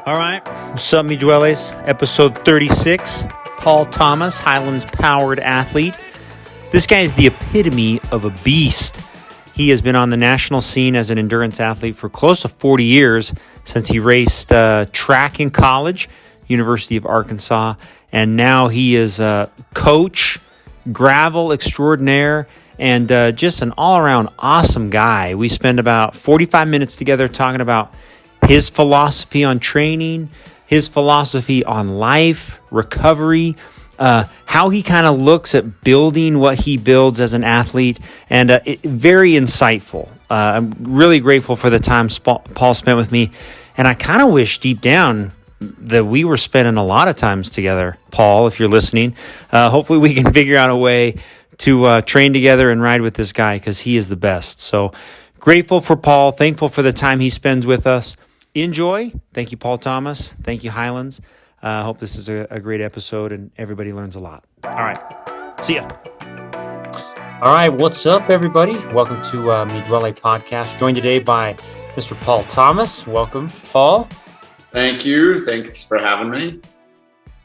All right. What's up, mi dueles? Episode 36. Paul Thomas, Highlands Powered athlete. This guy is the epitome of a beast. He has been on the national scene as an endurance athlete for close to 40 years since he raced track in college, University of Arkansas, and now he is a coach, gravel extraordinaire, and just an all-around awesome guy. We spend about 45 minutes together talking about his philosophy on training, his philosophy on life, recovery, how he kind of looks at building what he builds as an athlete, and very insightful. I'm really grateful for the time Paul spent with me, and I kind of wish deep down that we were spending a lot of times together. Paul, if you're listening, hopefully we can figure out a way to train together and ride with this guy because he is the best. So grateful for Paul, thankful for the time he spends with us. Enjoy. Thank you, Paul Thomas. Thank you, Highlands. I hope this is a great episode and everybody learns a lot. All right. See ya. All right. What's up, everybody? Welcome to Mi Duele Podcast. Joined today by Mr. Paul Thomas. Welcome, Paul. Thank you. Thanks for having me.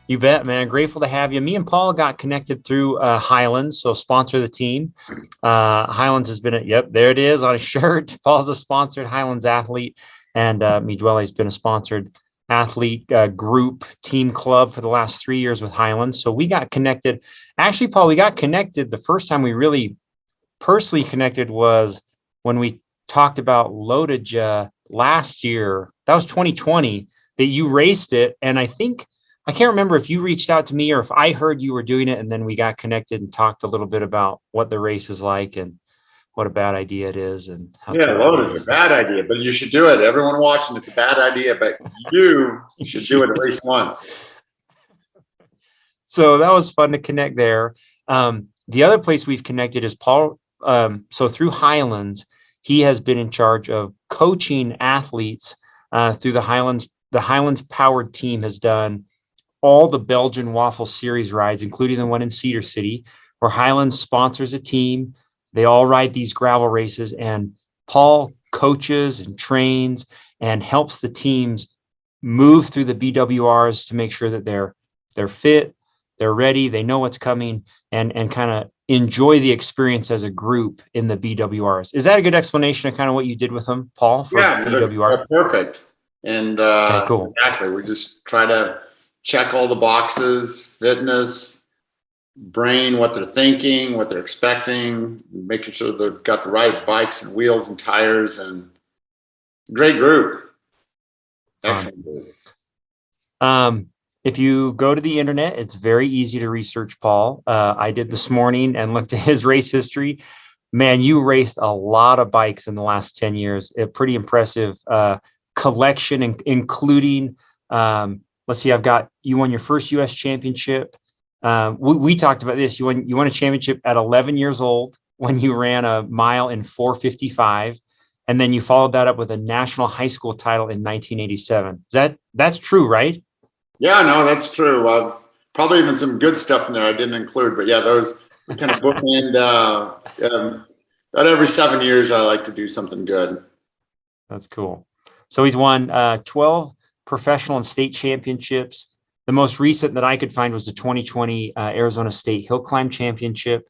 You bet, man. Grateful to have you. Me and Paul got connected through Highlands, so sponsor the team. Highlands has been there it is on a shirt. Paul's a sponsored Highlands athlete. And Mi Duele has been a sponsored athlete group, team club for the last 3 years with Highlands. So we got connected. Actually, Paul, we got connected. The first time we really personally connected was when we talked about Loadage last year. That was 2020 that you raced it. And I can't remember if you reached out to me or if I heard you were doing it. And then we got connected and talked a little bit about what the race is like and what a bad idea it is. And how Loaded is a bad idea, but you should do it. Everyone watching, it's a bad idea, but you should do it at least once. So that was fun to connect there. The other place we've connected is Paul. So through Highlands, he has been in charge of coaching athletes through the Highlands. The Highlands Powered team has done all the Belgian Waffle Series rides, including the one in Cedar City, where Highlands sponsors a team. They all ride these gravel races, and Paul coaches and trains and helps the teams move through the BWRs to make sure that they're fit, they're ready, they know what's coming, and kind of enjoy the experience as a group in the BWRs. Is that a good explanation of kind of what you did with them, Paul, for BWR? Perfect. And okay, cool. Exactly. We just try to check all the boxes, fitness, brain, what they're thinking, what they're expecting, making sure they've got the right bikes and wheels and tires, and great group. Excellent group. If you go to the internet, it's very easy to research Paul. I did this morning and looked at his race history. Man, you raced a lot of bikes in the last 10 years. A pretty impressive collection, including, let's see, you won your first U.S. championship. We talked about this. You won a championship at 11 years old when you ran a mile in 4:55, and then you followed that up with a national high school title in 1987. That's true, right? Yeah, no, that's true. Probably even some good stuff in there I didn't include, but yeah, those kind of bookend. About every 7 years, I like to do something good. That's cool. So he's won 12 professional and state championships. The most recent that I could find was the 2020 Arizona State Hill Climb Championship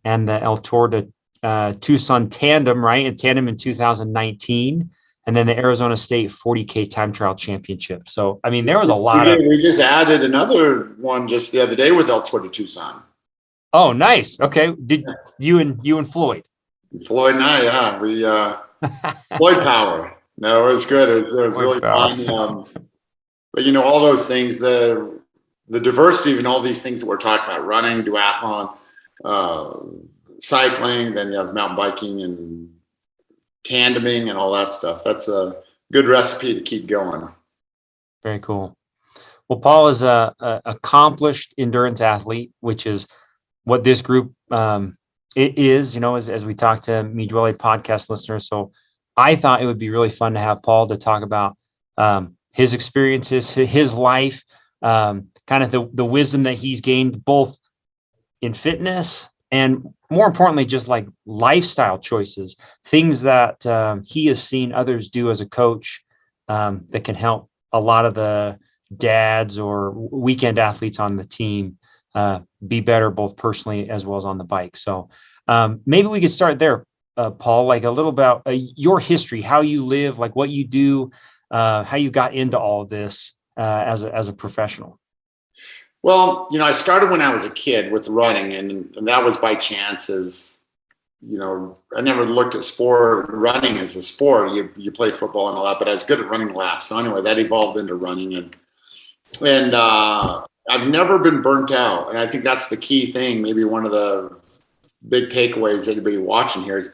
and the Tour de Tucson Tandem, right? In tandem in 2019. And then the Arizona State 40K Time Trial Championship. So, I mean, there was a lot we just added another one just the other day with Tour de Tucson. Oh, nice. Okay. Did you and Floyd? Floyd and I, yeah. We Floyd Power. No, it was good. It was really fun. But, all those things, the diversity and all these things that we're talking about, running, duathlon, cycling, then you have mountain biking and tandeming and all that stuff. That's a good recipe to keep going. Very cool. Well, Paul is a accomplished endurance athlete, which is what this group it is, as we talk to Mi Duele podcast listeners. So I thought it would be really fun to have Paul to talk about his experiences, his life, kind of the wisdom that he's gained both in fitness and more importantly, just like lifestyle choices, things that he has seen others do as a coach that can help a lot of the dads or weekend athletes on the team be better both personally as well as on the bike. So maybe we could start there, Paul, like a little about your history, how you live, like what you do, how you got into all of this as a professional. Well, I started when I was a kid with running, and that was by chance. As I never looked at running as a sport. You play football and all that, but I was good at running laps. So anyway, that evolved into running, and I've never been burnt out. And I think that's the key thing. Maybe one of the big takeaways anybody watching here is,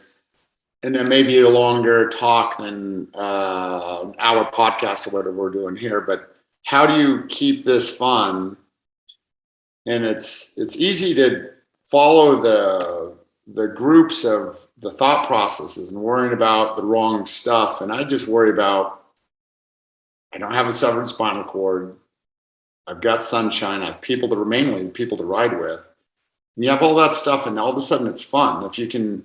and then maybe a longer talk than our podcast or whatever we're doing here, but how do you keep this fun? And it's easy to follow the groups of the thought processes and worrying about the wrong stuff. And I just worry about, I don't have a severed spinal cord. I've got sunshine. I have people to mainly people to ride with. And you have all that stuff, and all of a sudden it's fun. If you can,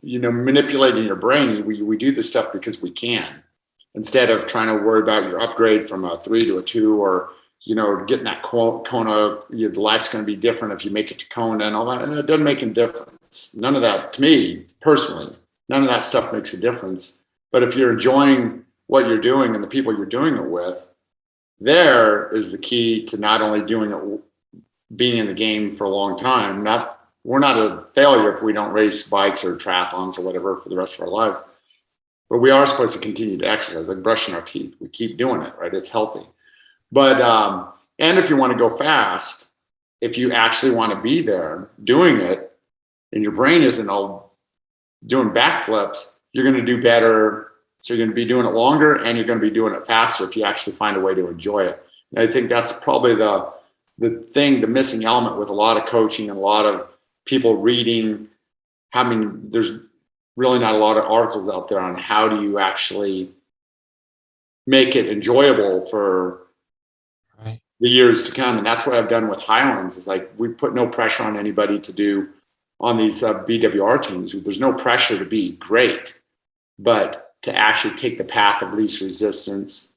manipulate in your brain, we do this stuff because we can, instead of trying to worry about your upgrade from a 3 to a 2, or getting that Kona, the life's going to be different if you make it to Kona and all that. And it doesn't make a difference. None of that, to me personally, none of that stuff makes a difference. But if you're enjoying what you're doing and the people you're doing it with, there is the key to not only doing it, being in the game for a long time. We're not a failure if we don't race bikes or triathlons or whatever for the rest of our lives. But we are supposed to continue to exercise, like brushing our teeth. We keep doing it, right? It's healthy. But, and if you want to go fast, if you actually want to be there doing it and your brain isn't all doing backflips, you're going to do better. So you're going to be doing it longer, and you're going to be doing it faster if you actually find a way to enjoy it. And I think that's probably the missing element with a lot of coaching and a lot of people reading. There's really not a lot of articles out there on how do you actually make it enjoyable for the years to come. And that's what I've done with Highlands. Is like, we put no pressure on anybody to do on these BWR teams. There's no pressure to be great, but to actually take the path of least resistance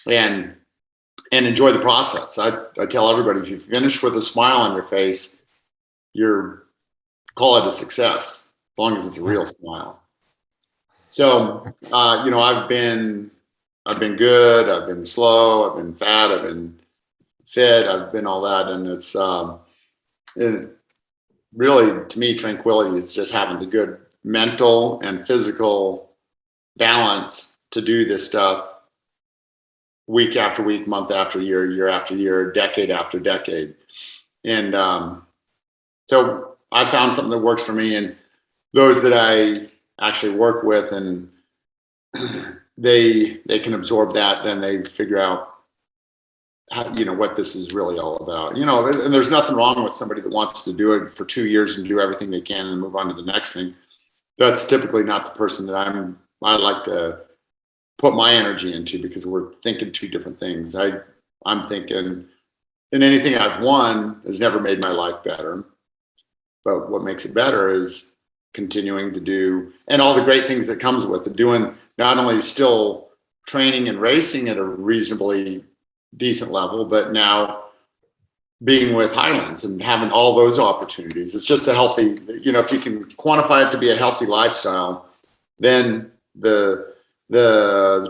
and enjoy the process. I tell everybody, if you finish with a smile on your face, call it a success, as long as it's a real smile. So, I've been good, I've been slow, I've been fat, I've been fit, I've been all that. And it's, really, to me, tranquility is just having the good mental and physical balance to do this stuff week after week, month after year, year after year, decade after decade. And so I found something that works for me, and those that I actually work with, and they can absorb that, then they figure out how, what this is really all about. And there's nothing wrong with somebody that wants to do it for 2 years and do everything they can and move on to the next thing. That's typically not the person that I like to put my energy into, because we're thinking two different things. I'm thinking, and anything I've won has never made my life better. But what makes it better is continuing to do, and all the great things that comes with it, doing not only still training and racing at a reasonably decent level, but now being with Highlands and having all those opportunities. It's just a healthy, if you can quantify it to be a healthy lifestyle, then the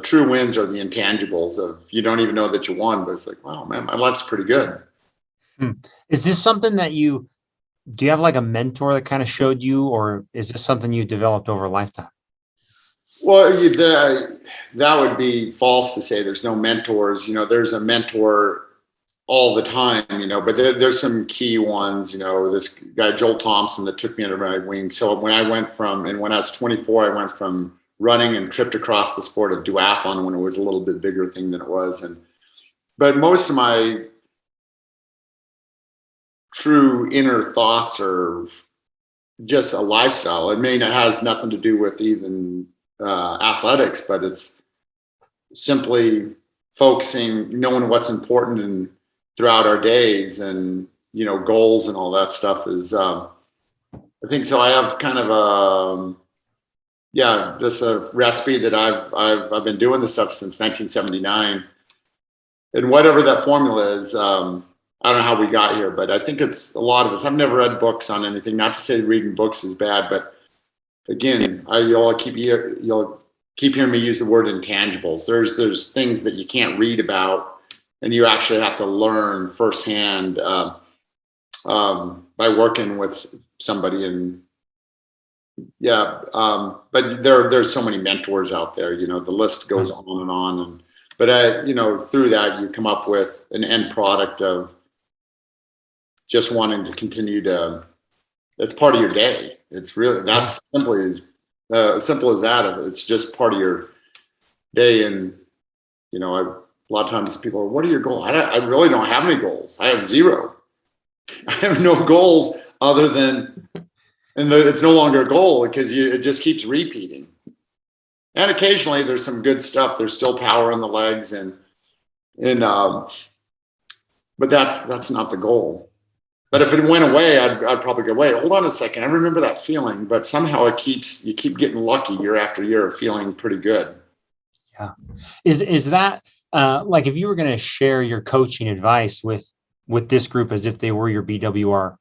true wins are the intangibles of, you don't even know that you won, but it's like, wow, man, my life's pretty good. Is this something that do you have like a mentor that kind of showed you, or is this something you developed over a lifetime? Well, that would be false to say there's no mentors. There's a mentor all the time, but there's some key ones, this guy, Joel Thompson, that took me under my wing. So when I was 24, I went from running and tripped across the sport of duathlon when it was a little bit bigger thing than it was. But most of my true inner thoughts are just a lifestyle. It has nothing to do with even athletics, but it's simply focusing, knowing what's important and throughout our days, and goals and all that stuff is I think so. I have kind of just a recipe that I've been doing this stuff since 1979, and whatever that formula is, I don't know how we got here, but I think it's a lot of us. I've never read books on anything. Not to say reading books is bad, but again, you'll keep hearing me use the word intangibles. There's things that you can't read about, and you actually have to learn firsthand by working with somebody. And but there's so many mentors out there. The list goes on and on. But through that, you come up with an end product of just wanting to continue to. It's part of your day. It's really that's simple as that. It's just part of your day. And a lot of times people are, "What are your goals?" I really don't have any goals. I have zero. I have no goals other than, and it's no longer a goal because it just keeps repeating. And occasionally there's some good stuff. There's still power in the legs, but that's not the goal. But if it went away, I'd probably go, wait, hold on a second. I remember that feeling, but somehow you keep getting lucky year after year of feeling pretty good. Yeah. Is that like if you were going to share your coaching advice with this group as if they were your BWR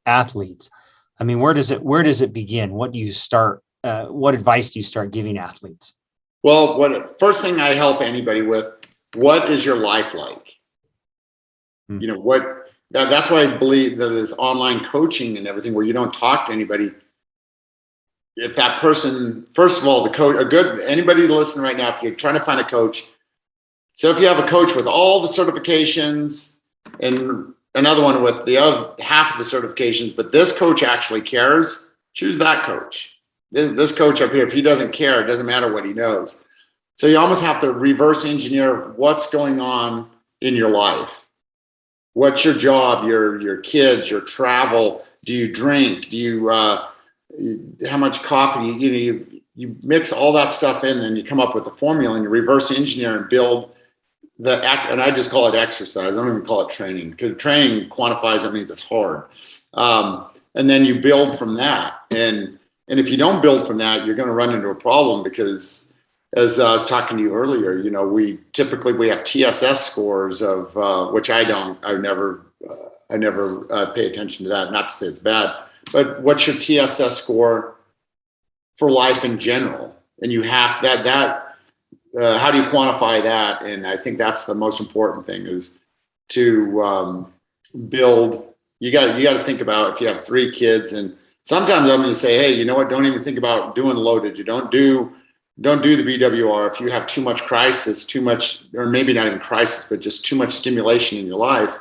athletes? I mean, where does it begin? What do you start? What advice do you start giving athletes? Well, first thing I help anybody with, what is your life like? That's why I believe that this online coaching and everything where you don't talk to anybody. If that person, first of all, the coach, anybody listening right now, if you're trying to find a coach, so if you have a coach with all the certifications and another one with the other half of the certifications, but this coach actually cares, choose that coach. This coach up here, if he doesn't care, it doesn't matter what he knows. So you almost have to reverse engineer what's going on in your life. What's your job, your kids, your travel? Do you drink? Do you how much coffee? You mix all that stuff in, and you come up with a formula, and you reverse engineer and build and I just call it exercise. I don't even call it training, because training quantifies it means it's hard. And then you build from that. And if you don't build from that, you're going to run into a problem, because as I was talking to you earlier, we have TSS scores of which I never pay attention to that. Not to say it's bad, but what's your TSS score for life in general? And you have that. How do you quantify that? And I think that's the most important thing, is to build. You got to think about, if you have 3 kids, and sometimes I'm going to say, hey, you know what? Don't even think about doing loaded. You don't do the BWR if you have too much crisis, or maybe not even crisis, but just too much stimulation in your life.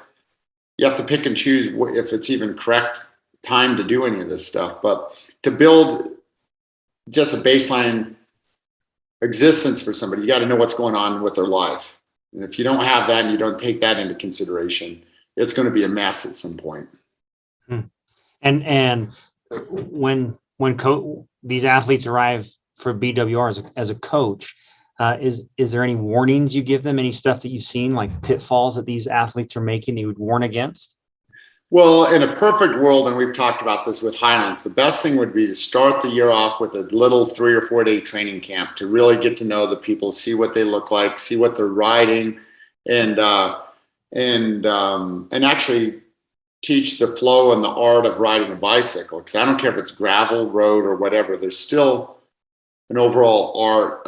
You have to pick and choose if it's even correct time to do any of this stuff. But to build just a baseline existence for somebody, you got to know what's going on with their life. And if you don't have that and you don't take that into consideration, it's going to be a mess at some point. And when these athletes arrive for BWR as a coach, is there any warnings you give them? Any stuff that you've seen, like pitfalls that these athletes are making that you would warn against? Well, in a perfect world, and we've talked about this with Highlands, the best thing would be to start the year off with a little 3 or 4 day training camp to really get to know the people, see what they look like, see what they're riding, and actually teach the flow and the art of riding a bicycle. Because I don't care if it's gravel, road, or whatever, there's still an overall art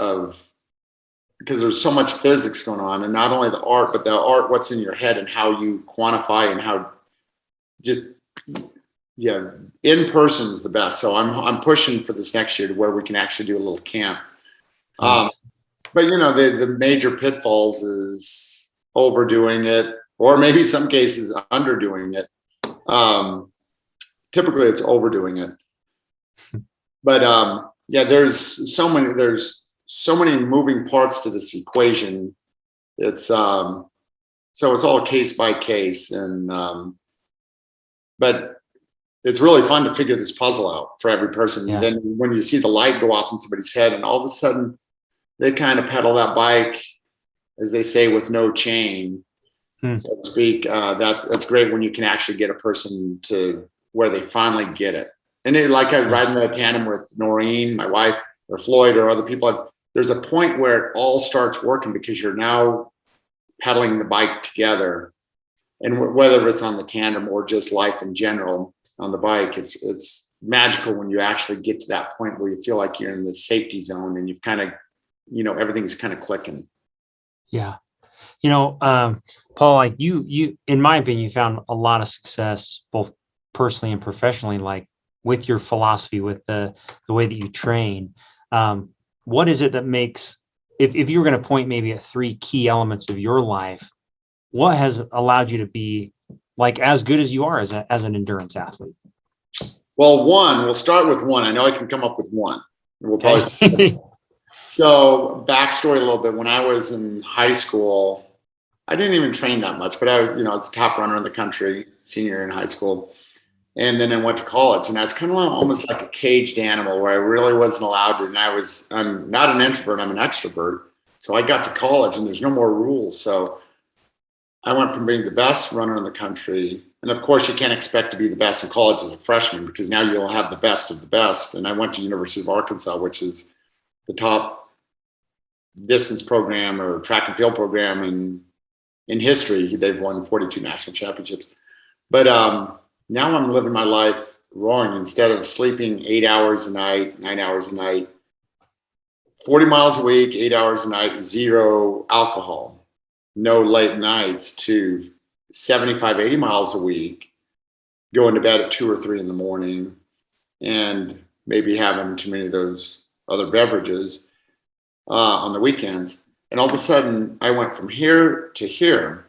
because there's so much physics going on, and not only the art, but the art, what's in your head and how you quantify and how in person is the best. So I'm pushing for this next year to where we can actually do a little camp. Nice. But the major pitfalls is overdoing it, or maybe some cases underdoing it. Typically it's overdoing it. But there's so many moving parts to this equation. It's so it's all case by case, and but it's really fun to figure this puzzle out for every person. Yeah. Then when you see the light go off in somebody's head, and all of a sudden they kind of pedal that bike, as they say, with no chain, so to speak. That's great when you can actually get a person to where they finally get it. And like I ride in the tandem with Noreen, my wife, or Floyd, or other people. There's a point where it all starts working, because you're now pedaling the bike together. And whether it's on the tandem or just life in general on the bike, it's magical when you actually get to that point where you feel like you're in the safety zone and you've kind of, everything's kind of clicking. Yeah. Paul, like you, in my opinion, you found a lot of success, both personally and professionally, like with your philosophy, with the way that you train. What is it that makes, if you were going to point maybe at 3 key elements of your life, what has allowed you to be like as good as you are as an endurance athlete? Well, we'll start with one. I know I can come up with one. We'll probably. So backstory a little bit. When I was in high school, I didn't even train that much, but I was the top runner in the country, senior in high school. And then I went to college, and I was kind of almost like a caged animal where I really wasn't allowed to. And I'm not an introvert, I'm an extrovert. So I got to college and there's no more rules. So I went from being the best runner in the country. And of course you can't expect to be the best in college as a freshman because now you'll have the best of the best. And I went to University of Arkansas, which is the top distance program or track and field program in history. They've won 42 national championships. But now I'm living my life wrong. Instead of sleeping 8 hours a night, 9 hours a night, 40 miles a week, 8 hours a night, 0 alcohol, no late nights, to 75, 80 miles a week, going to bed at 2 or 3 in the morning, and maybe having too many of those other beverages on the weekends. And all of a sudden I went from here to here.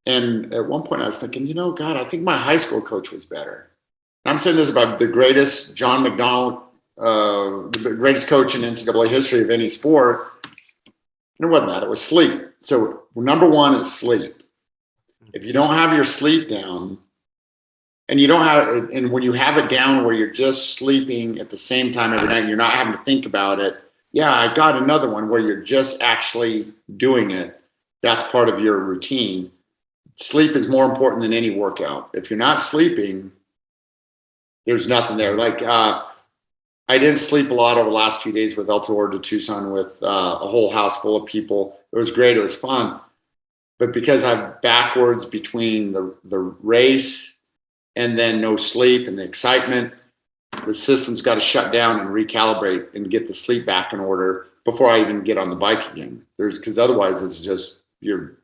And at one point I was thinking, God, I think my high school coach was better. And I'm saying this about the greatest John McDonald, the greatest coach in NCAA history of any sport. And it wasn't that, it was sleep. So number one is sleep. If you don't have your sleep down, and and when you have it down where you're just sleeping at the same time every night and you're not having to think about it, yeah, I got another one where you're just actually doing it. That's part of your routine. Sleep is more important than any workout. If you're not sleeping, there's nothing there. Like I didn't sleep a lot over the last few days with El Tour de Tucson with a whole house full of people. It was great. It was fun. But because I'm backwards between the race and then no sleep and the excitement, the system's got to shut down and recalibrate and get the sleep back in order before I even get on the bike again. Because otherwise it's just, you're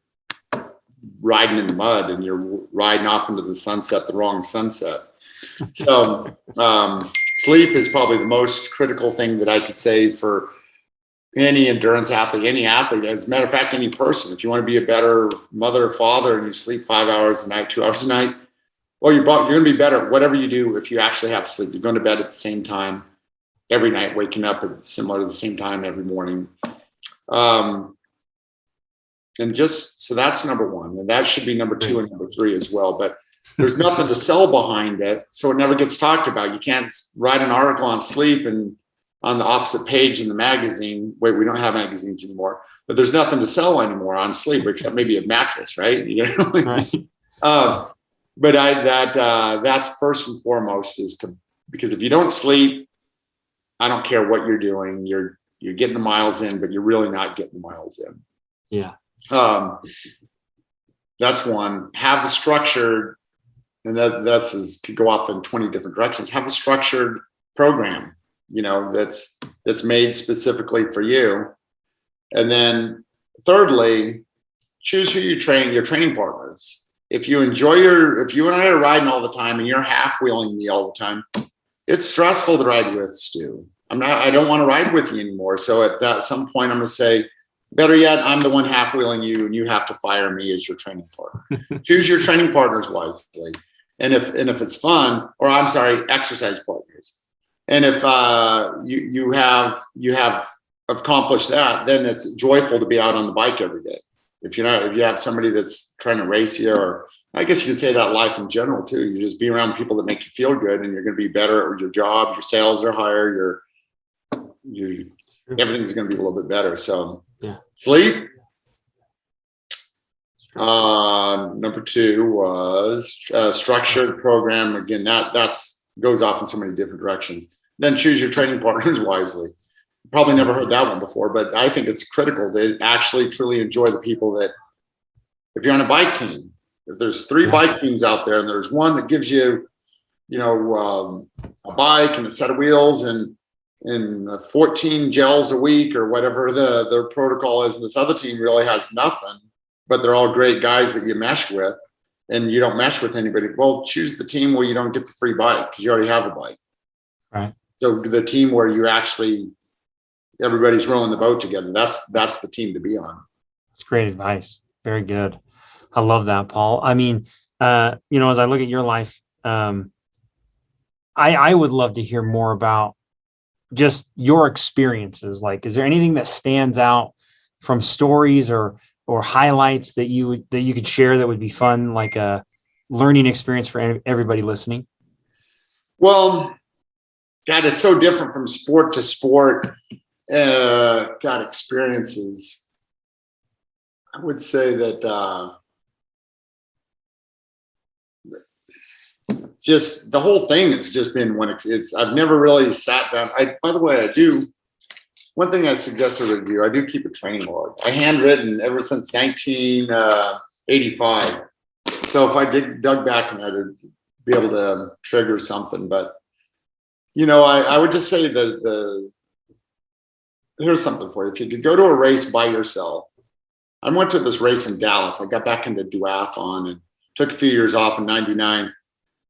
riding in the mud and you're riding off into the sunset, the wrong sunset. So sleep is probably the most critical thing that I could say for any endurance athlete, any athlete. As a matter of fact, any person. If you want to be a better mother or father and you sleep 5 hours a night, 2 hours a night, well, you're going to be better at whatever you do if you actually have sleep. You're going to bed at the same time every night, waking up at similar to the same time every morning. And just, so that's number one. And that should be number 2 and number 3 as well. But there's nothing to sell behind it, so it never gets talked about. You can't write an article on sleep and on the opposite page in the magazine. Wait, we don't have magazines anymore. But there's nothing to sell anymore on sleep except maybe a mattress, right? Right. But that's first and foremost because if you don't sleep, I don't care what you're doing. You're getting the miles in, but you're really not getting the miles in. Yeah. That's one. Have a structured, and that's could go off in 20 different directions. Have a structured program, that's made specifically for you. And then thirdly, choose who you train, your training partners. If you and I are riding all the time and you're half wheeling me all the time, it's stressful to ride with Stu. I don't want to ride with you anymore. So at some point I'm going to say, better yet, I'm the one half wheeling you and you have to fire me as your training partner. Choose your training partners wisely. And if it's fun, or I'm sorry, exercise partners. And if you have accomplished that, then it's joyful to be out on the bike every day. If you have somebody that's trying to race you, or I guess you could say that life in general too. You just be around people that make you feel good, and you're going to be better at your job. Your sales are higher. Everything's going to be a little bit better. So yeah, sleep. Number 2 was structured program. Again, that's goes off in so many different directions. Then choose your training partners wisely. Probably never heard that one before, but I think it's critical to actually truly enjoy the people that If you're on a bike team, if there's 3 bike teams out there and there's one that gives you, a bike and a set of wheels and 14 gels a week or whatever their protocol is, and this other team really has nothing, but they're all great guys that you mesh with, and you don't mesh with anybody, well, choose the team where you don't get the free bike because you already have a bike. Right. So the team where you actually, everybody's rowing the boat together, that's the team to be on. That's great advice. Very good. I love that, Paul. I mean, as I look at your life, I would love to hear more about just your experiences. Like, is there anything that stands out from stories or highlights that you could share that would be fun, like a learning experience for everybody listening? Well, God, it's so different from sport to sport. Experiences. I would say that just the whole thing has just been I've never really sat down. By the way, one thing I suggest everybody do, I do keep a training log. I handwritten ever since 1985. So if I dug back and I'd be able to trigger something, but I would just say here's something for you. If you could go to a race by yourself, I went to this race in Dallas. I got back into duathlon and took a few years off in 99. It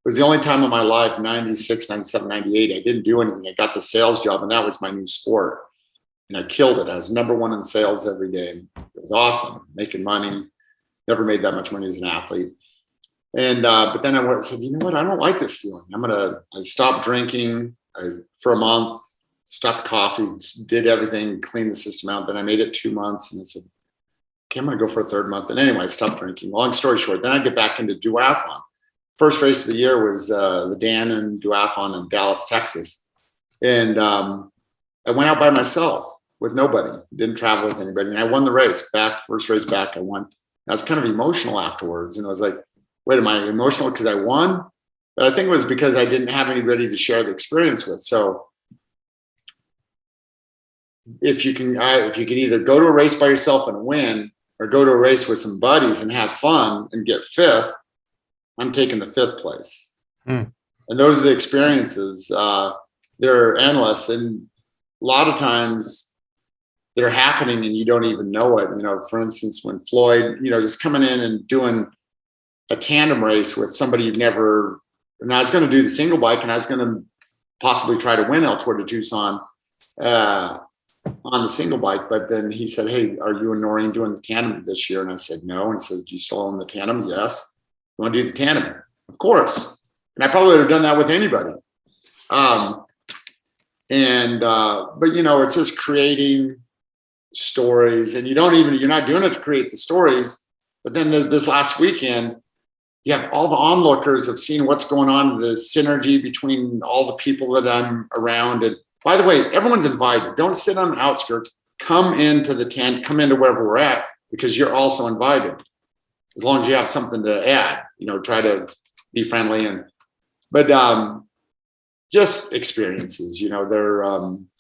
was the only time in my life, 96, 97, 98, I didn't do anything. I got the sales job, and that was my new sport. And I killed it. I was number 1 in sales every day. It was awesome, making money. Never made that much money as an athlete. And but then I said, you know what? I don't like this feeling. I stopped drinking for a month, stopped coffee, did everything, cleaned the system out. Then I made it 2 months, and I said, okay, I'm going to go for a 3rd month. And anyway, I stopped drinking. Long story short, then I get back into duathlon. First race of the year was the Dannon Duathlon in Dallas, Texas. And I went out by myself with nobody, didn't travel with anybody. And I won the race first race back, I won. I was kind of emotional afterwards. And I was like, wait, am I emotional because I won? But I think it was because I didn't have anybody to share the experience with. So if you can either go to a race by yourself and win, or go to a race with some buddies and have fun and get 5th, I'm taking the 5th place. And those are the experiences. They're endless. And a lot of times they're happening and you don't even know it. For instance, when Floyd, just coming in and doing a tandem race with somebody and I was going to do the single bike, and I was going to possibly try to win El Tour de Tucson on the single bike. But then he said, hey, are you and Noreen doing the tandem this year? And I said, no. And he said, do you still own the tandem? Yes. You want to do the tandem? Of course. And I probably would have done that with anybody. But it's just creating stories, and you're not doing it to create the stories. But then this last weekend, you have all the onlookers have seen what's going on, the synergy between all the people that I'm around. And by the way, everyone's invited. Don't sit on the outskirts. Come into the tent, come into wherever we're at, because you're also invited. As long as you have something to add, try to be friendly but just experiences, they're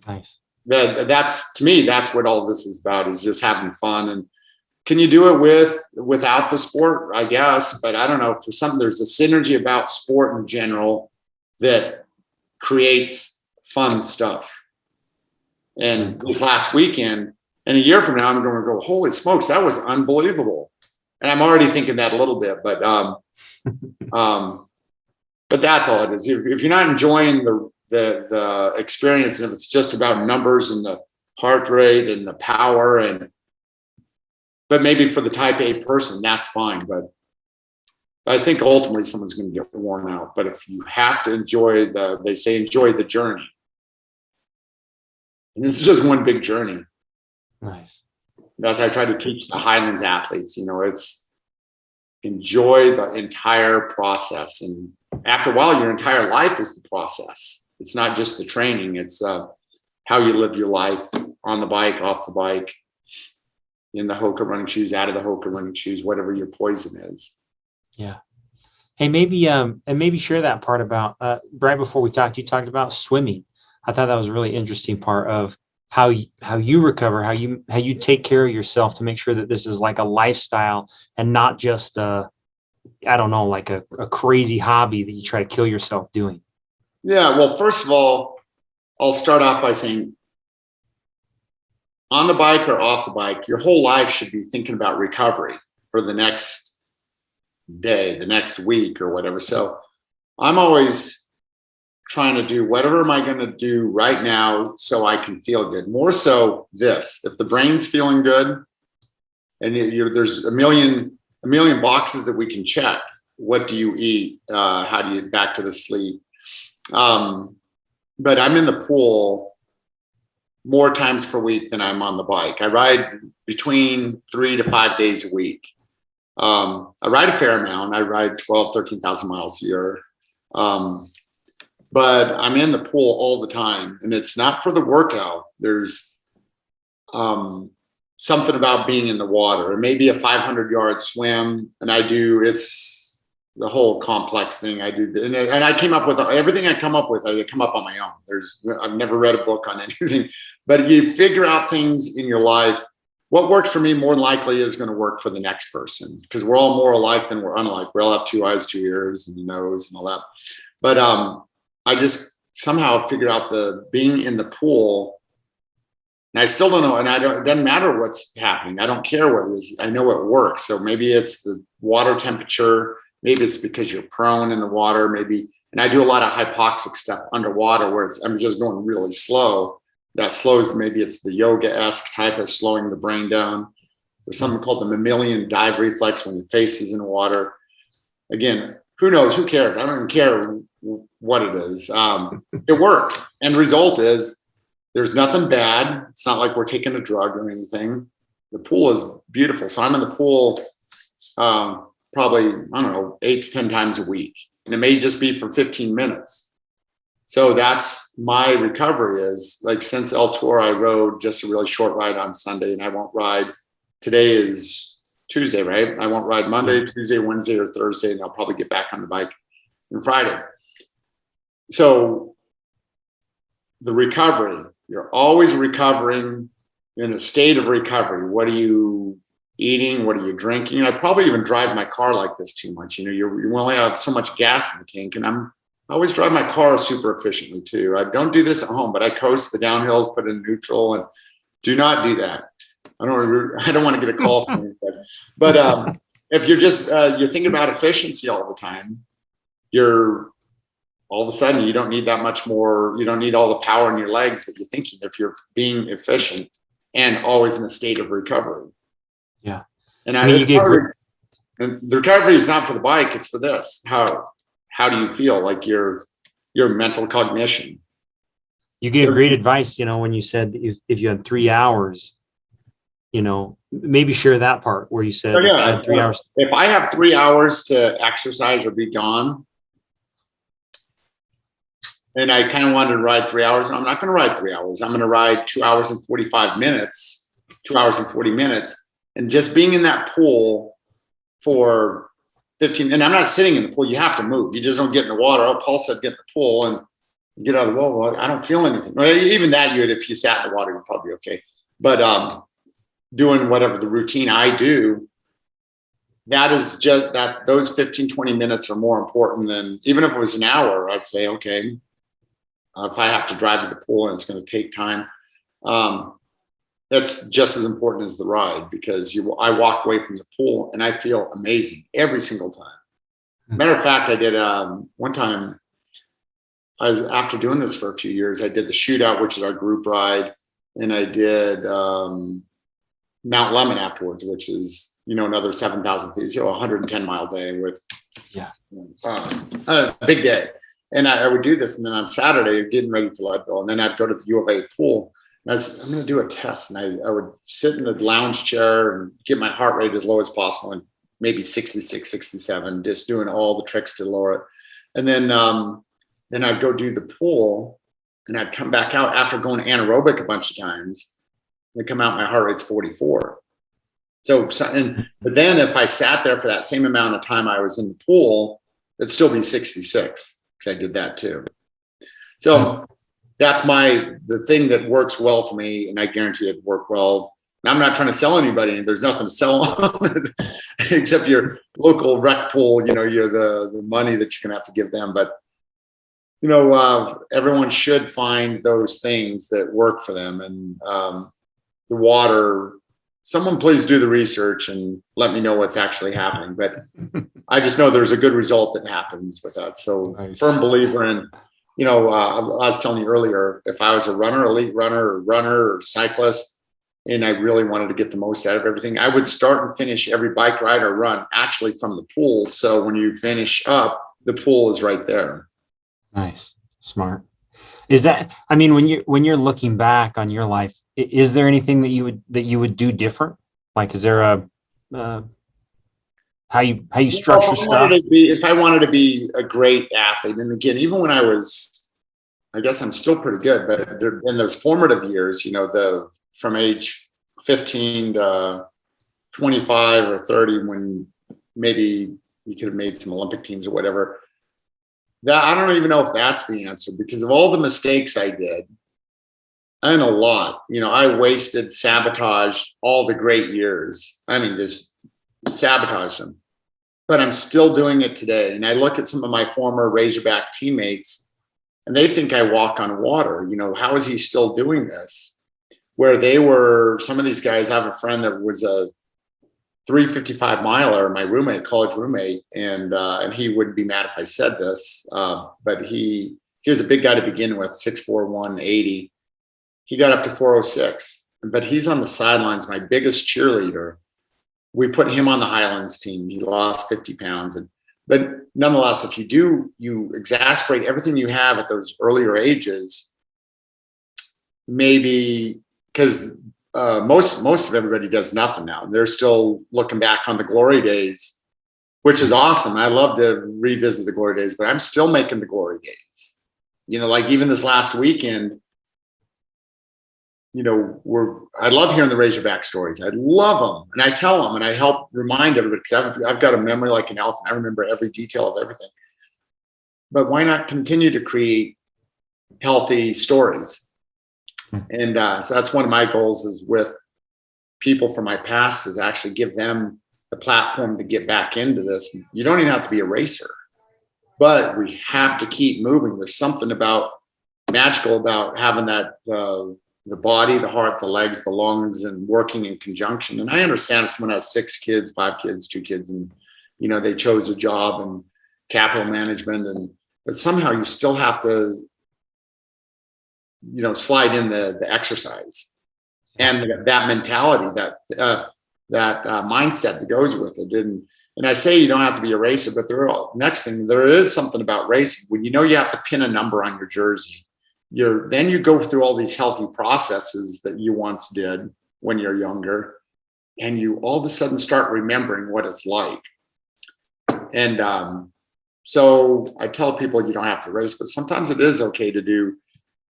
nice. That's to me, that's what all this is about, is just having fun. And can you do it without the sport? I guess, but I don't know. For something, there's a synergy about sport in general that creates fun stuff. And this last weekend, and a year from now, I'm going to go, holy smokes, that was unbelievable. And I'm already thinking that a little bit, but that's all it is. If you're not enjoying the experience, and if it's just about numbers and the heart rate and the power, but maybe for the type A person, that's fine. But I think ultimately someone's going to get worn out. But if you have to enjoy they say enjoy the journey. And this is just one big journey. Nice. As I try to teach the Highlands athletes, it's enjoy the entire process. And after a while, your entire life is the process. It's not just the training. It's how you live your life on the bike, off the bike, in the Hoka running shoes, out of the Hoka running shoes, whatever your poison is. Yeah. Hey, maybe share that part about right before we talked, you talked about swimming. I thought that was a really interesting part of how you recover, how you take care of yourself to make sure that this is like a lifestyle and not just I don't know, like a crazy hobby that you try to kill yourself doing. Yeah. Well, first of all, I'll start off by saying, on the bike or off the bike, your whole life should be thinking about recovery for the next day, the next week, or whatever. So I'm always trying to do whatever am I going to do right now so I can feel good. More so this, if the brain's feeling good, and there's a million boxes that we can check. What do you eat? How do you back to the sleep? But I'm in the pool more times per week than I'm on the bike. I ride between 3 to 5 days a week. I ride a fair amount. I ride 13,000 miles a year. But I'm in the pool all the time, and it's not for the workout. There's something about being in the water. It may be a 500-yard swim, and it's the whole complex thing I do. And I came up with everything I come up with. I come up on my own. I've never read a book on anything, but you figure out things in your life. What works for me more than likely is going to work for the next person, because we're all more alike than we're unlike. We all have 2 eyes, 2 ears, and a nose and all that. But I just somehow figured out the being in the pool. And I still don't know, and it doesn't matter what's happening. I don't care what it is. I know it works. So maybe it's the water temperature. Maybe it's because you're prone in the water. Maybe, and I do a lot of hypoxic stuff underwater where I'm just going really slow. That slows. Maybe it's the yoga-esque type of slowing the brain down. There's something called the mammalian dive reflex when your face is in the water. Again, who knows? Who cares? I don't even care what it is. It works. End result is there's nothing bad. It's not like we're taking a drug or anything. The pool is beautiful. So I'm in the pool probably, I don't know, 8 to 10 times a week. And it may just be for 15 minutes. So that's my recovery is, like, since El Tour, I rode just a really short ride on Sunday, and I won't ride. Today is Tuesday, right? I won't ride Monday, Tuesday, Wednesday, or Thursday, and I'll probably get back on the bike on Friday. So the recovery, you're always recovering, in a state of recovery. What are you eating? What are you drinking? I probably even drive my car like this too much. You only have so much gas in the tank, and I always drive my car super efficiently too. I don't do this at home, but I coast the downhills, put it in neutral, and do not do that. I don't want to get a call from anybody. But if you're just you're thinking about efficiency all the time, you're all of a sudden you don't need that much more. You don't need all the power in your legs that you're thinking if you're being efficient and always in a state of recovery. Yeah. And and the recovery is not for the bike, it's for this. How do you feel? Like your mental cognition. You gave great advice, when you said that if you had 3 hours, maybe share that part where you said, if I had 3 hours. If I have 3 hours to exercise or be gone, and I kind of wanted to ride 3 hours, and I'm not going to ride 3 hours. I'm going to ride 2 hours and 45 minutes, 2 hours and 40 minutes. And just being in that pool for 15, and I'm not sitting in the pool. You have to move. You just don't get in the water. Oh, Paul said get in the pool and get out of the pool. Well, I don't feel anything. Well, even that, if you sat in the water, you're probably okay. But doing whatever the routine I do, that is just that those 15, 20 minutes are more important than, even if it was an hour, I'd say, okay, if I have to drive to the pool and it's going to take time, that's just as important as the ride, because I walk away from the pool and I feel amazing every single time. Matter of fact, I did one time, after doing this for a few years, I did the Shootout, which is our group ride, and I did Mount Lemon afterwards, which is, another 7,000 feet, 110-mile day with a big day. And I would do this, and then on Saturday, getting ready for Leadville, and then I'd go to the U of A pool. And I'm going to do a test, and I would sit in a lounge chair and get my heart rate as low as possible, and maybe 66, 67, just doing all the tricks to lower it. And then I'd go do the pool, and I'd come back out after going anaerobic a bunch of times. And come out, my heart rate's 44. But then if I sat there for that same amount of time I was in the pool, it'd still be 66, because I did that too. So that's the thing that works well for me, and I guarantee it work well. I'm not trying to sell anybody. There's nothing to sell on except your local rec pool. You're the money that you're gonna have to give them. But everyone should find those things that work for them. And the water. Someone please do the research and let me know what's actually happening. But I just know there's a good result that happens with that. So nice. Firm believer in. I was telling you earlier, if I was a runner, elite runner or cyclist, and I really wanted to get the most out of everything, I would start and finish every bike ride or run actually from the pool. So when you finish up, the pool is right there. Nice. Smart. Is that, I mean, when you're looking back on your life, is there anything that you would do different? Like, is there how you structure stuff? If I wanted to be a great athlete, and again, even when I guess I'm still pretty good, but in those formative years, from age 15 to 25 or 30, when maybe you could have made some Olympic teams or whatever, that I don't even know if that's the answer, because of all the mistakes I did, and a lot, I wasted, sabotaged all the great years. I mean, just sabotaged them. But I'm still doing it today. And I look at some of my former Razorback teammates, and they think I walk on water. How is he still doing this? Where they were, some of these guys, I have a friend that was a 355 miler, my roommate, college roommate, and he wouldn't be mad if I said this, but he was a big guy to begin with, 6'4", 180. He got up to 406, but he's on the sidelines, my biggest cheerleader. We put him on the Highlands team. He lost 50 pounds. But nonetheless, if you exasperate everything you have at those earlier ages, maybe because most of everybody does nothing now. They're still looking back on the glory days, which is awesome. I love to revisit the glory days, but I'm still making the glory days. Like even this last weekend, I love hearing the Razorback stories. I love them. And I tell them and I help remind everybody, because I've got a memory like an elephant. I remember every detail of everything. But why not continue to create healthy stories? And so that's one of my goals is with people from my past, is actually give them the platform to get back into this. You don't even have to be a racer, but we have to keep moving. There's something magical about having that, the body, the heart, the legs, the lungs, and working in conjunction. And I understand if someone has 6 kids, 5 kids, 2 kids, and, they chose a job and capital management, but somehow you still have to, slide in the exercise and that mentality, that mindset that goes with it. And I say you don't have to be a racer, but there is something about racing when you have to pin a number on your jersey. Then you go through all these healthy processes that you once did when you're younger, and you all of a sudden start remembering what it's like. And so I tell people you don't have to race, but sometimes it is okay to do.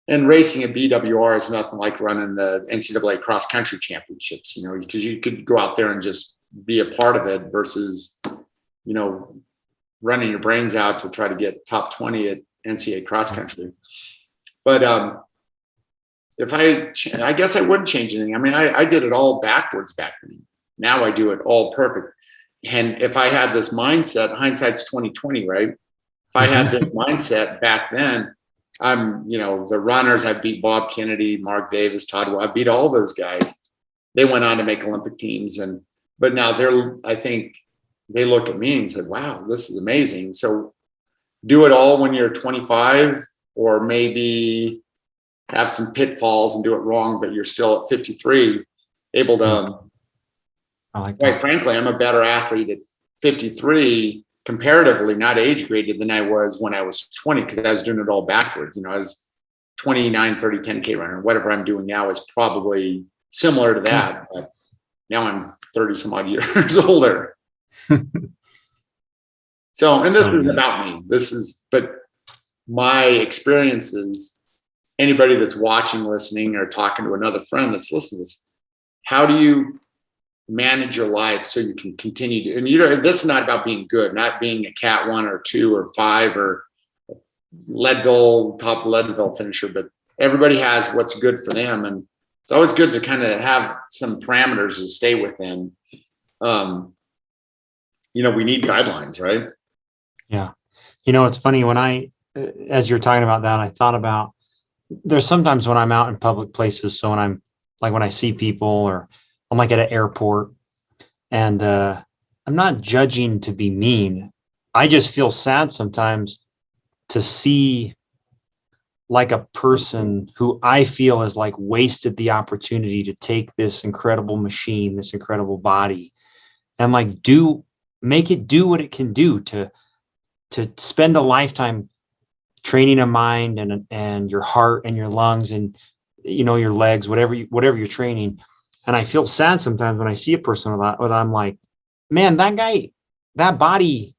And racing a BWR is nothing like running the NCAA cross country championships, because you could go out there and just be a part of it versus, running your brains out to try to get top 20 at NCAA cross country. But I guess I wouldn't change anything. I mean, I did it all backwards back then. Now I do it all perfect. And if I had this mindset, hindsight's 20/20, right? If I had this mindset back then, I'm, the runners, I beat Bob Kennedy, Mark Davis, Todd, I beat all those guys. They went on to make Olympic teams. But now I think they look at me and said, wow, this is amazing. So do it all when you're 25, or maybe have some pitfalls and do it wrong, but you're still at 53, able to, quite frankly, I'm a better athlete at 53 comparatively, not age graded, than I was when I was 20, because I was doing it all backwards. I was 29, 30, 10K runner. Whatever I'm doing now is probably similar to that, but now I'm 30 some odd years older. So, and this isn't about me. But my experiences, anybody that's watching, listening, or talking to another friend that's listening to this, how do you manage your life so you can continue to, and this is not about being good, not being a cat 1 or 2 or 5 or top Leadville finisher, but everybody has what's good for them. And it's always good to kind of have some parameters to stay within. We need guidelines, right? Yeah. It's funny when as you're talking about that, I thought about there's sometimes when I'm out in public places. So when I see people or I'm like at an airport and I'm not judging to be mean. I just feel sad sometimes to see like a person who I feel has like wasted the opportunity to take this incredible machine, this incredible body, and like make it do what it can do to spend a lifetime training a mind and your heart and your lungs and your legs, whatever you're training. And I feel sad sometimes when I see a person with that, I'm like, man, that body,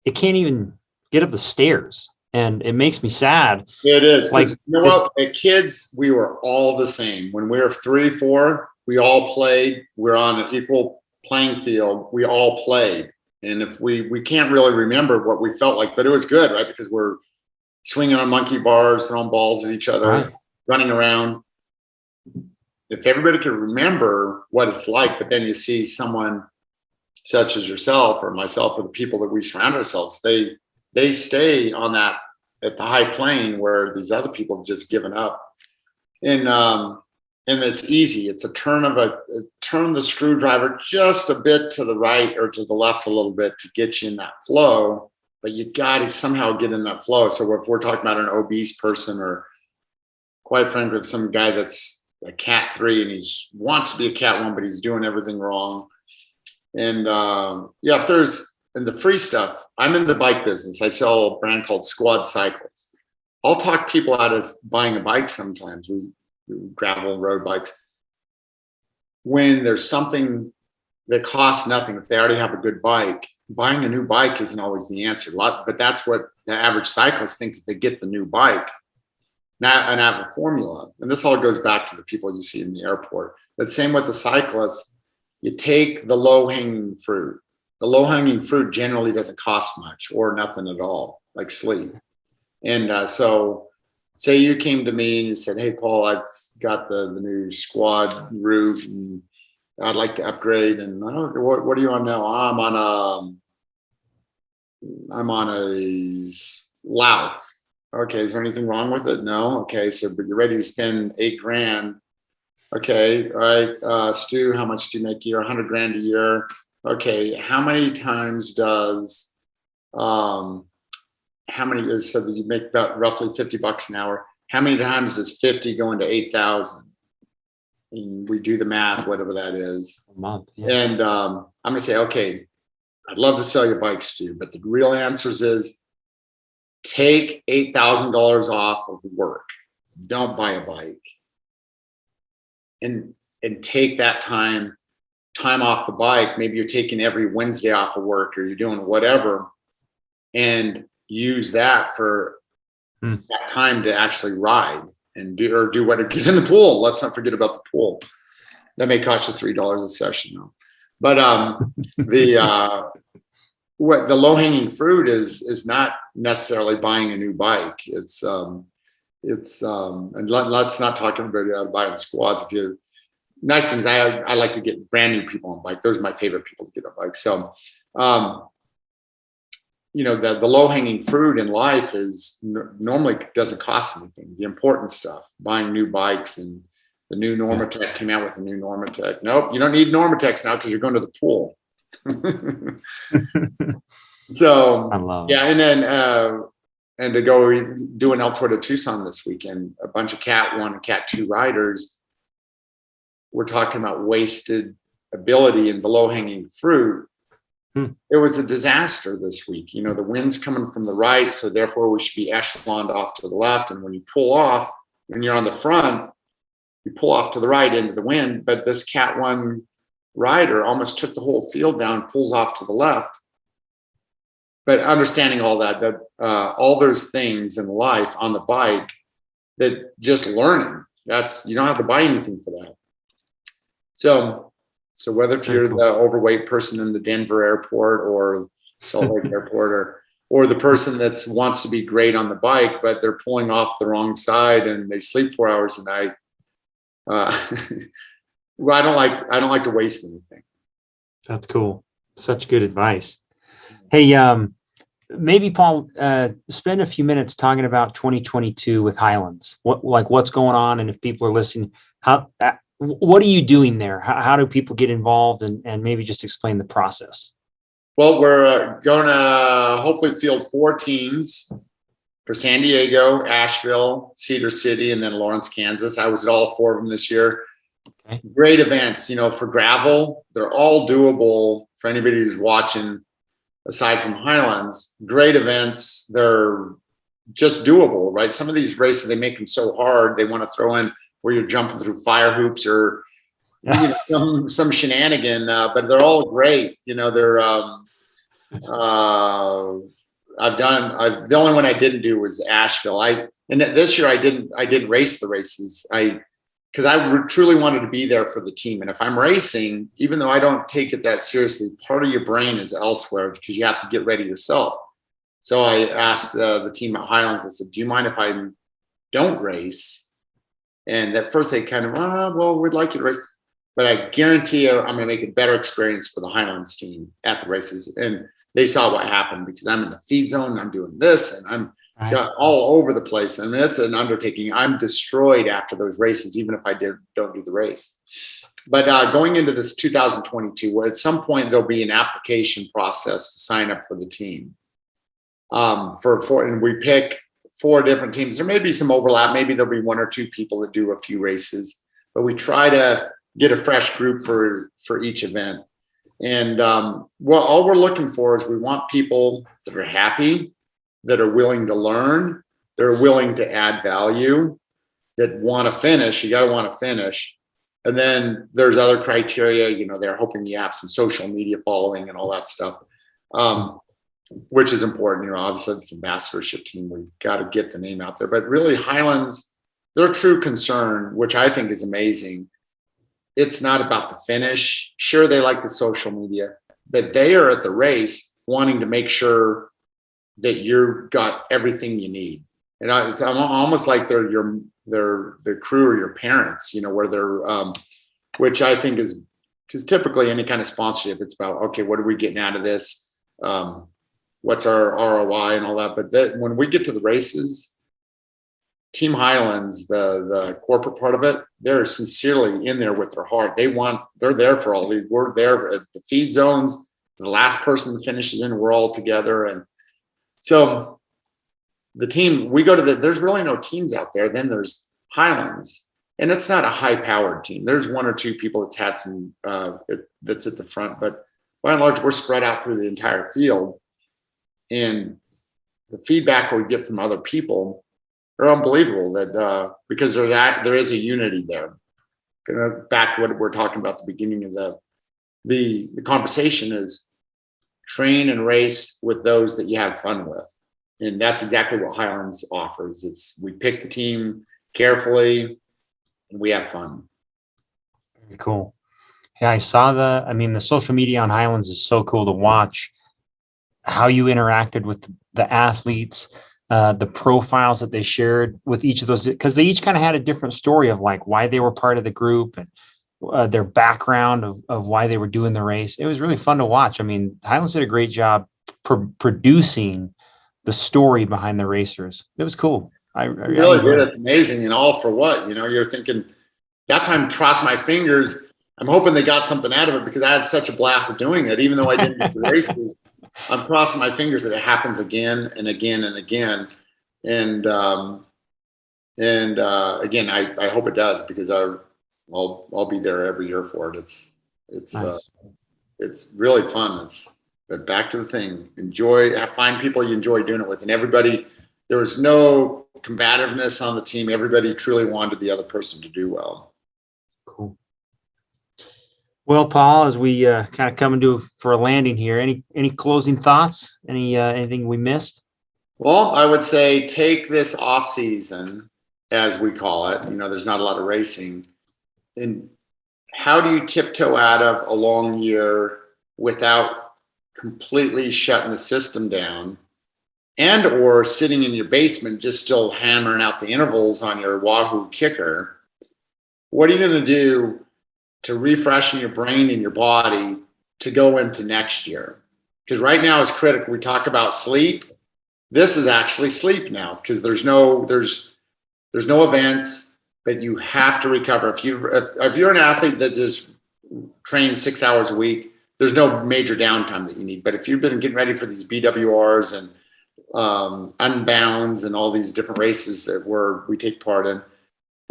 it can't even get up the stairs. And it makes me sad. It is. Like, what? At kids, we were all the same. When we were 3, 4, we all played. We're on an equal playing field. We all played. And if we can't really remember what we felt like, but it was good, right? Because we're swinging on monkey bars, throwing balls at each other, right, running around. If everybody could remember what it's like, but then you see someone such as yourself or myself or the people that we surround ourselves, they stay on that at the high plane where these other people have just given up. And it's easy. It's a turn the screwdriver just a bit to the right or to the left a little bit to get you in that flow, but you got to somehow get in that flow. So if we're talking about an obese person or quite frankly, some guy that's a cat 3 and he wants to be a cat 1, but he's doing everything wrong. And if there's, and the free stuff, I'm in the bike business. I sell a brand called Squad Cyclist. I'll talk people out of buying a bike sometimes. We gravel and road bikes. When there's something that costs nothing, if they already have a good bike, buying a new bike isn't always the answer. But that's what the average cyclist thinks if they get the new bike. Now, and have a formula. And this all goes back to the people you see in the airport. But same with the cyclists. You take the low-hanging fruit. The low-hanging fruit generally doesn't cost much or nothing at all, like sleep. And so say you came to me and you said, hey, Paul, I've got the new Squad route and I'd like to upgrade. And I don't know, what are you on now? I'm on a Louth. Okay, is there anything wrong with it? No. Okay, so but you're ready to spend $8,000. Okay, all right, Stu, how much do you make a year? $100,000 a year. Okay, how many times does so that you make about roughly $50 an hour? How many times does 50 go into 8,000? And we do the math, whatever that is. A month. Yeah. And I'm gonna say, okay, I'd love to sell you bikes, Stu, but the real answer is take $8,000 off of work. Don't buy a bike. And take that time off the bike. Maybe you're taking every Wednesday off of work or you're doing whatever and use that for that time to actually ride and do whatever. Get in the pool. Let's not forget about the pool. That may cost you $3 a session though. But what the low-hanging fruit is not necessarily buying a new bike. And let's not talk about how to buy on squads. Nice things. I like to get brand new people on bike. Those are my favorite people to get on bike. So, the low-hanging fruit in life is normally doesn't cost anything. The important stuff, buying new bikes, and the new Normatec came out with a new Normatec. Nope, you don't need Normatecs now because you're going to the pool. So I love it. And then and to go do an Tour de Tucson this weekend, a bunch of Cat 1 and Cat 2 riders. We're talking about wasted ability and the low-hanging fruit. It was a disaster this week. The wind's coming from the right, so therefore we should be echeloned off to the left. And when you pull off, when you're on the front, you pull off to the right into the wind. But this Cat 1 rider almost took the whole field down, pulls off to the left. But understanding all that all those things in life on the bike, that just learning, you don't have to buy anything for that. So whether if you're the overweight person in the Denver airport or Salt Lake airport, or or the person that wants to be great on the bike, but they're pulling off the wrong side and they sleep 4 hours a night. Well, I don't like to waste anything. That's cool. Such good advice. Hey, maybe Paul, spend a few minutes talking about 2022 with Highlands. What's going on, and if people are listening, what are you doing there? How do people get involved, and maybe just explain the process? Well, we're going to hopefully field 4 teams for San Diego, Asheville, Cedar City, and then Lawrence, Kansas. I was at all 4 of them this year. Okay. Great events, for gravel. They're all doable for anybody who's watching, aside from Highlands. Great events. They're just doable, right? Some of these races, they make them so hard. They want to throw in where you're jumping through fire hoops or some shenanigan, but they're all great. They're the only one I didn't do was Asheville. And this year I didn't race the races. Because I truly wanted to be there for the team. And if I'm racing, even though I don't take it that seriously, part of your brain is elsewhere because you have to get ready yourself. So I asked the team at Highlands, I said, do you mind if I don't race? And at first they kind of, well, we'd like you to race. But I guarantee you I'm going to make a better experience for the Highlands team at the races. And they saw what happened because I'm in the feed zone, I'm doing this, and I'm all over the place. I mean, it's an undertaking. I'm destroyed after those races, even if I don't do the race. But going into this 2022, at some point there'll be an application process to sign up for the team. And we pick 4 different teams. There may be some overlap. Maybe there'll be 1 or 2 people that do a few races, but we try to get a fresh group for each event. And all we're looking for is we want people that are happy, that are willing to learn, they're willing to add value, that want to finish. You got to want to finish. And then there's other criteria, they're hoping you have some social media following and all that stuff, which is important. Obviously it's an ambassadorship team. We've got to get the name out there, but really Highlands, their true concern, which I think is amazing. It's not about the finish. Sure, they like the social media, but they are at the race wanting to make sure that you've got everything you need. And it's almost like they're the crew or your parents, where they're, which I think is, because typically any kind of sponsorship, it's about, okay, what are we getting out of this? What's our ROI and all that. But when we get to the races, Team Highlands, the corporate part of it, they're sincerely in there with their heart. They're there for all these. We're there at the feed zones. The last person that finishes in, we're all together. And so the team, we go to there's really no teams out there. Then there's Highlands, and it's not a high powered team. There's 1 or 2 people that's had some, that's at the front, but by and large, we're spread out through the entire field. And the feedback we get from other people are unbelievable, that because there is a unity there. Back to what we're talking about at the beginning of the conversation is train and race with those that you have fun with. And that's exactly what Highlands offers. We pick the team carefully and we have fun. Very cool. Yeah, I saw the social media on Highlands is so cool to watch how you interacted with the athletes, the profiles that they shared with each of those, because they each kind of had a different story of why they were part of the group and their background of why they were doing the race. It was really fun to watch. Highlands did a great job producing the story behind the racers. It was cool. I really did. It's amazing. And all for what? You're thinking, that's why I'm crossing my fingers. I'm hoping they got something out of it, because I had such a blast doing it. Even though I didn't do the races, I'm crossing my fingers that it happens again and again and again. And again, I hope it does, because I'll be there every year for it. It's nice. It's really fun. But back to the thing, find people you enjoy doing it with. And everybody, there was no combativeness on the team. Everybody truly wanted the other person to do well. Cool. Well, Paul, as we kind of come for a landing here, any closing thoughts? Anything we missed? Well, I would say take this off season, as we call it. There's not a lot of racing. And how do you tiptoe out of a long year without completely shutting the system down and or sitting in your basement just still hammering out the intervals on your Wahoo kicker, what are you going to do to refreshen your brain and your body to go into next year? Because right now is critical. We talk about sleep. This is actually sleep now, because there's no events, but you have to recover. If you're an athlete that just trains 6 hours a week, there's no major downtime that you need. But if you've been getting ready for these BWRs and Unbounds and all these different races that we take part in,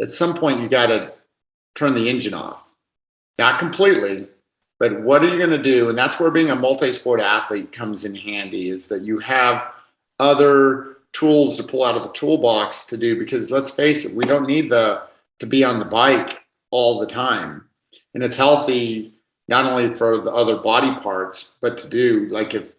at some point you got to turn the engine off. Not completely, but what are you going to do? And that's where being a multi-sport athlete comes in handy, is that you have other tools to pull out of the toolbox to do, because let's face it, we don't need to be on the bike all the time. And it's healthy not only for the other body parts, but to do, like, if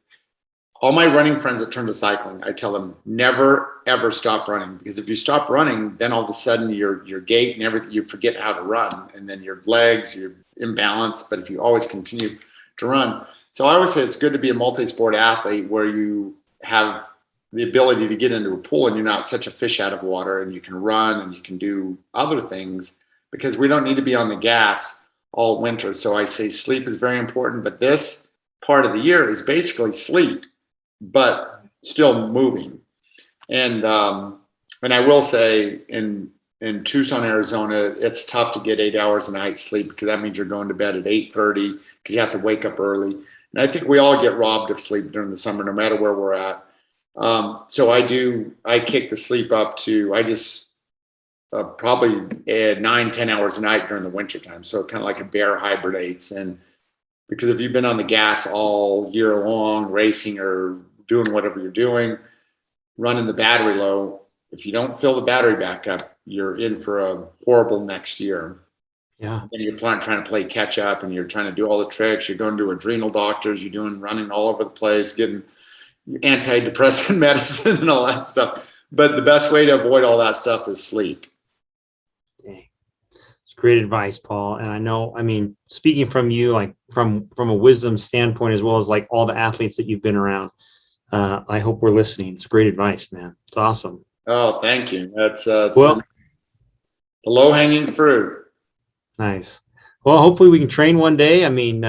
all my running friends that turn to cycling, I tell them never ever stop running, because if you stop running, then all of a sudden your gait and everything, you forget how to run, and then your legs, you're imbalanced. But if you always continue to run, so I always say it's good to be a multi-sport athlete where you have the ability to get into a pool and you're not such a fish out of water, and you can run and you can do other things, because we don't need to be on the gas all winter. So I say sleep is very important, but this part of the year is basically sleep, but still moving. And I will say in Tucson, Arizona, it's tough to get 8 hours a night sleep, because that means you're going to bed at 8:30 because you have to wake up early. And I think we all get robbed of sleep during the summer, no matter where we're at. So I kick the sleep up to, probably 9-10 hours a night during the winter time. So kind of like a bear hibernates. And because if you've been on the gas all year long, racing or doing whatever you're doing, running the battery low, if you don't fill the battery back up, you're in for a horrible next year. Yeah. And you're trying to play catch up, and you're trying to do all the tricks. You're going to adrenal doctors. You're doing running all over the place, getting antidepressant medicine and all that stuff. But the best way to avoid all that stuff is sleep. Dang. It's great advice, Paul. And I know, I mean, speaking from you, like from a wisdom standpoint, as well as like all the athletes that you've been around, I hope we're listening. It's great advice, man. It's awesome. Oh, thank you. That's the low-hanging fruit. Nice. Well, hopefully we can train one day. I mean,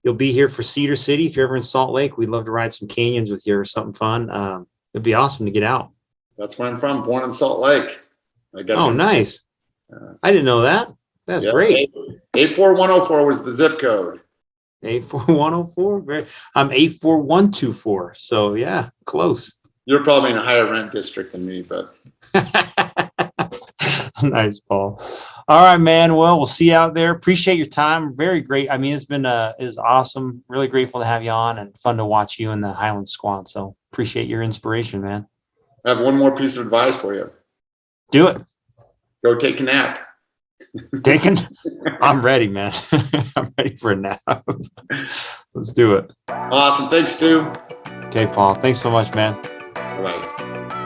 you'll be here for Cedar City. If you're ever in Salt Lake, we'd love to ride some canyons with you or something fun. It'd be awesome to get out. That's where I'm from, born in Salt Lake. Nice. I didn't know that. That's great. 84104 was the zip code. 84104. I'm 84124. So yeah, close. You're probably in a higher rent district than me, but nice, Paul. All right, man. Well, we'll see you out there. Appreciate your time. Very great. I mean, it's been is awesome. Really grateful to have you on, and fun to watch you in the Highland squad. So appreciate your inspiration, man. I have one more piece of advice for you. Do it. Go take a nap. I'm ready, man. I'm ready for a nap. Let's do it. Awesome. Thanks, Stu. Okay, Paul. Thanks so much, man. Bye.